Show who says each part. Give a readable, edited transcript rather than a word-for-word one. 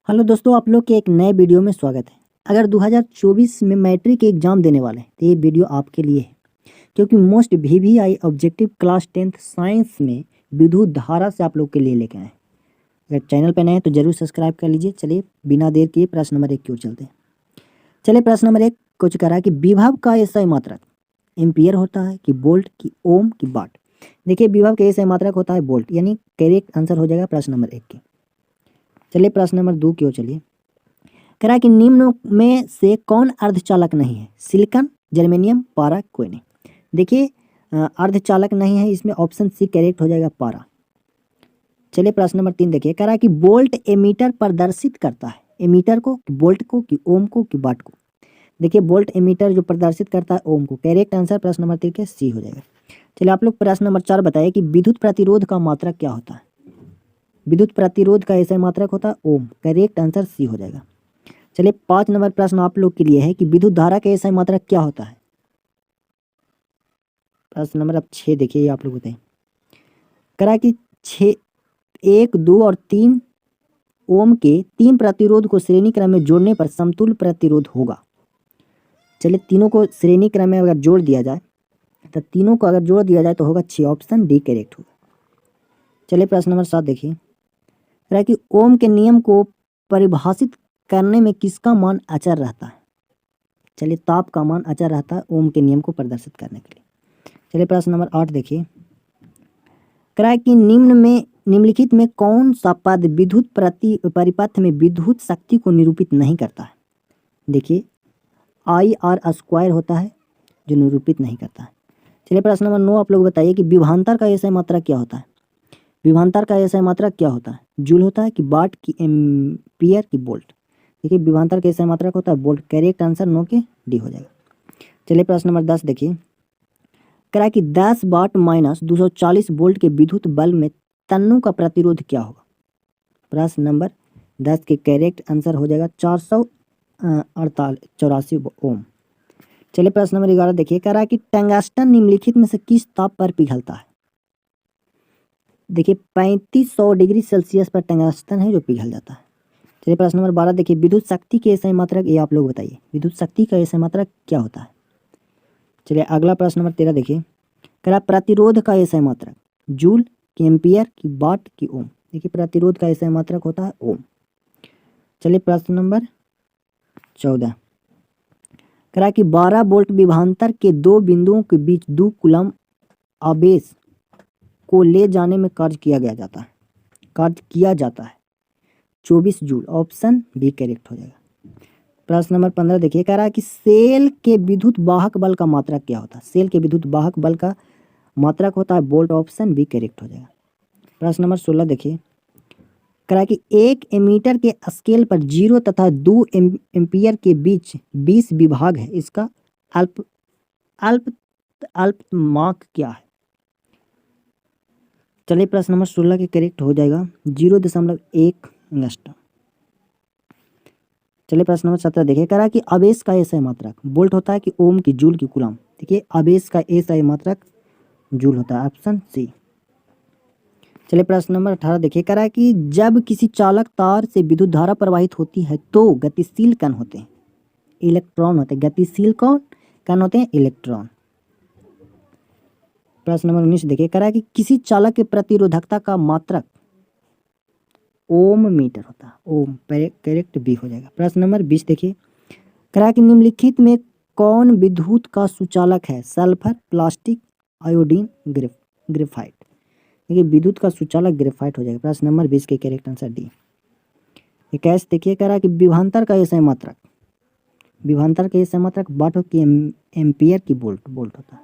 Speaker 1: Hello दोस्तों, आप लोग के एक नए वीडियो में स्वागत है। अगर 2024 में मैट्रिक एग्जाम देने वाले हैं तो ये वीडियो आपके लिए है, क्योंकि most VVI objective class 10th science में विद्युत धारा से आप लोग के लिए लेके आए हैं। अगर चैनल पर नए हैं तो जरूर सब्सक्राइब कर लीजिए। चलिए बिना देर किए प्रश्न नंबर 1 की ओर चलते हैं। चलिए प्रश्न नंबर 1 कुछ कह रहा है कि विभव का एसआई मात्रक एम्पियर होता है कि वोल्ट की ओम की वाट। देखिए विभव का एसआई मात्रक होता है वोल्ट, यानी करेक्ट आंसर हो जाएगा प्रश्न नंबर 1 की। चलिए प्रश्न नंबर 2 की ओर चलिए। कह रहा है कि निम्न में से कौन अर्धचालक नहीं है? सिलिकॉन, जर्मेनियम, पारा, कोई नहीं। देखिए अर्धचालक नहीं है, इसमें ऑप्शन सी करेक्ट हो जाएगा, पारा। चलिए प्रश्न नंबर 3 देखिए। कह रहा है कि वोल्ट एमीटर प्रदर्शित करता है एमीटर को, कि वोल्ट को, कि ओम को, कि वाट को। देखिए वोल्ट एमीटर जो प्रदर्शित करता है ओम को। करेक्ट आंसर प्रश्न नंबर 3 के सी हो जाएगा। चलिए आप लोग प्रश्न नंबर 4 बताइए कि विद्युत प्रतिरोध का मात्रक क्या होता है? विद्युत प्रतिरोध का ऐसा मात्रक होता है ओम। करेक्ट आंसर सी हो जाएगा। चलिए 5 नंबर प्रश्न आप लोग के लिए है कि विद्युत धारा का एसआई मात्रक क्या होता है? प्रश्न नंबर अब 6 देखिए, ये आप लोग बताइए। करा कि 6 1 2 और 3 ओम के 3 प्रतिरोध को श्रेणी क्रम में जोड़ने पर समतुल्य प्रतिरोध होगा। चलिए तीनों को श्रेणी क्रम में अगर जोड़ दिया जाए तो तीनों को अगर जोड़ दिया जाए तो होगा 6, ऑप्शन डी करेक्ट होगा। चलिए प्रश्न नंबर 7 देखिए। करा कि ओम के नियम को परिभाषित करने में किसका मान अचर रहता है? चलिए ताप का मान अचर रहता है ओम के नियम को प्रदर्शित करने के लिए। चलिए प्रश्न नंबर 8 देखिए। करा कि निम्नलिखित में कौन सा पद विद्युत परिपथ में विद्युत शक्ति को निरूपित नहीं करता है? देखिए आई आर स्क्वायर होता है जो निरूपित नहीं करता है। चलिए प्रश्न नंबर 9 आप लोग बताइए कि विभवांतर का एसआई मात्रक क्या होता है? विभवांतर का एसआई मात्रक क्या होता है? जूल होता है कि वाट, की एम्पियर, की वोल्ट। देखिए विभवांतर का एसआई मात्रक होता है वोल्ट। करेक्ट आंसर 9 के डी हो जाएगा। चलिए प्रश्न नंबर 10 देखिए। करा कि 10 वाट माइनस 240 वोल्ट के विद्युत बल्ब में तन्नु का प्रतिरोध क्या होगा? प्रश्न नंबर 10 के करेक्ट आंसर हो जाएगा 484 ओम। चलिए प्रश्न नंबर 11 देखिए। कह रहा है कि टंगस्टन निम्नलिखित में से किस ताप पर पिघलता है? देखिए 3500 डिग्री सेल्सियस पर टंगस्टन है जो पिघल जाता है। चलिए प्रश्न नंबर 12 देखिए। विद्युत शक्ति के एसआई मात्रक, ये आप लोग बताइए विद्युत शक्ति का एसआई मात्रक क्या होता है? चलिए अगला प्रश्न नंबर 13 देखिए। कह रहा प्रतिरोध का एसआई मात्रक जूल, की एम्पियर, की वाट, की ओम। देखिए प्रतिरोध का एसआई मात्रक होता है ओम। चलिए प्रश्न नंबर 14। कह रहा कि 12 वोल्ट विभवांतर के दो बिंदुओं के बीच 2 कूलम आवेश को ले जाने में कार्य किया जाता है 24 जूल। ऑप्शन बी करेक्ट हो जाएगा। प्रश्न नंबर 15 देखिए। कह रहा है कि सेल के विद्युत वाहक बल का मात्रक क्या होता है? सेल के विद्युत वाहक बल का मात्रक होता है वोल्ट। ऑप्शन बी करेक्ट हो जाएगा। प्रश्न नंबर 16 देखिए। कह रहा है कि 1 एमीटर के स्केल पर 0 तथा 2 एम्पियर के बीच 20 विभाग है, इसका अल्प अल्प अल्पमाक क्या है? चलिए प्रश्न नंबर 16 के करेक्ट हो जाएगा 0.1 एंगस्ट्रॉम। चलिए प्रश्न नंबर 17 देखिए। कह रहा है कि आवेश का एसआई मात्रक वोल्ट होता है कि ओम, की जूल, की कूलम। देखिए आवेश का एसआई मात्रक जूल होता है, ऑप्शन सी। चलिए प्रश्न नंबर 18 देखिए। कह रहा है कि जब किसी चालक तार से विद्युत धारा प्रवाहित होती है तो गतिशील कण होते हैं, इलेक्ट्रॉन होते हैं। गतिशील कण होते हैं इलेक्ट्रॉन। प्रश्न नंबर 19 देखिए। कह रहा है कि किसी चालक के प्रतिरोधकता का मात्रक ओम मीटर होता है, ओम। करेक्ट बी हो जाएगा। प्रश्न नंबर 20 देखिए। कह रहा है कि निम्नलिखित में कौन विद्युत का सुचालक है? Sulphur, plastic, iodine, graphite. देखिए विद्युत का सुचालक ग्रेफाइट हो जाएगा। प्रश्न नंबर 20 के करेक्ट आंसर डी। 21 देखिए। कह रहा है कि विभवांतर का एसआई मात्रक वाट, की एम्पियर, की वोल्ट होता है।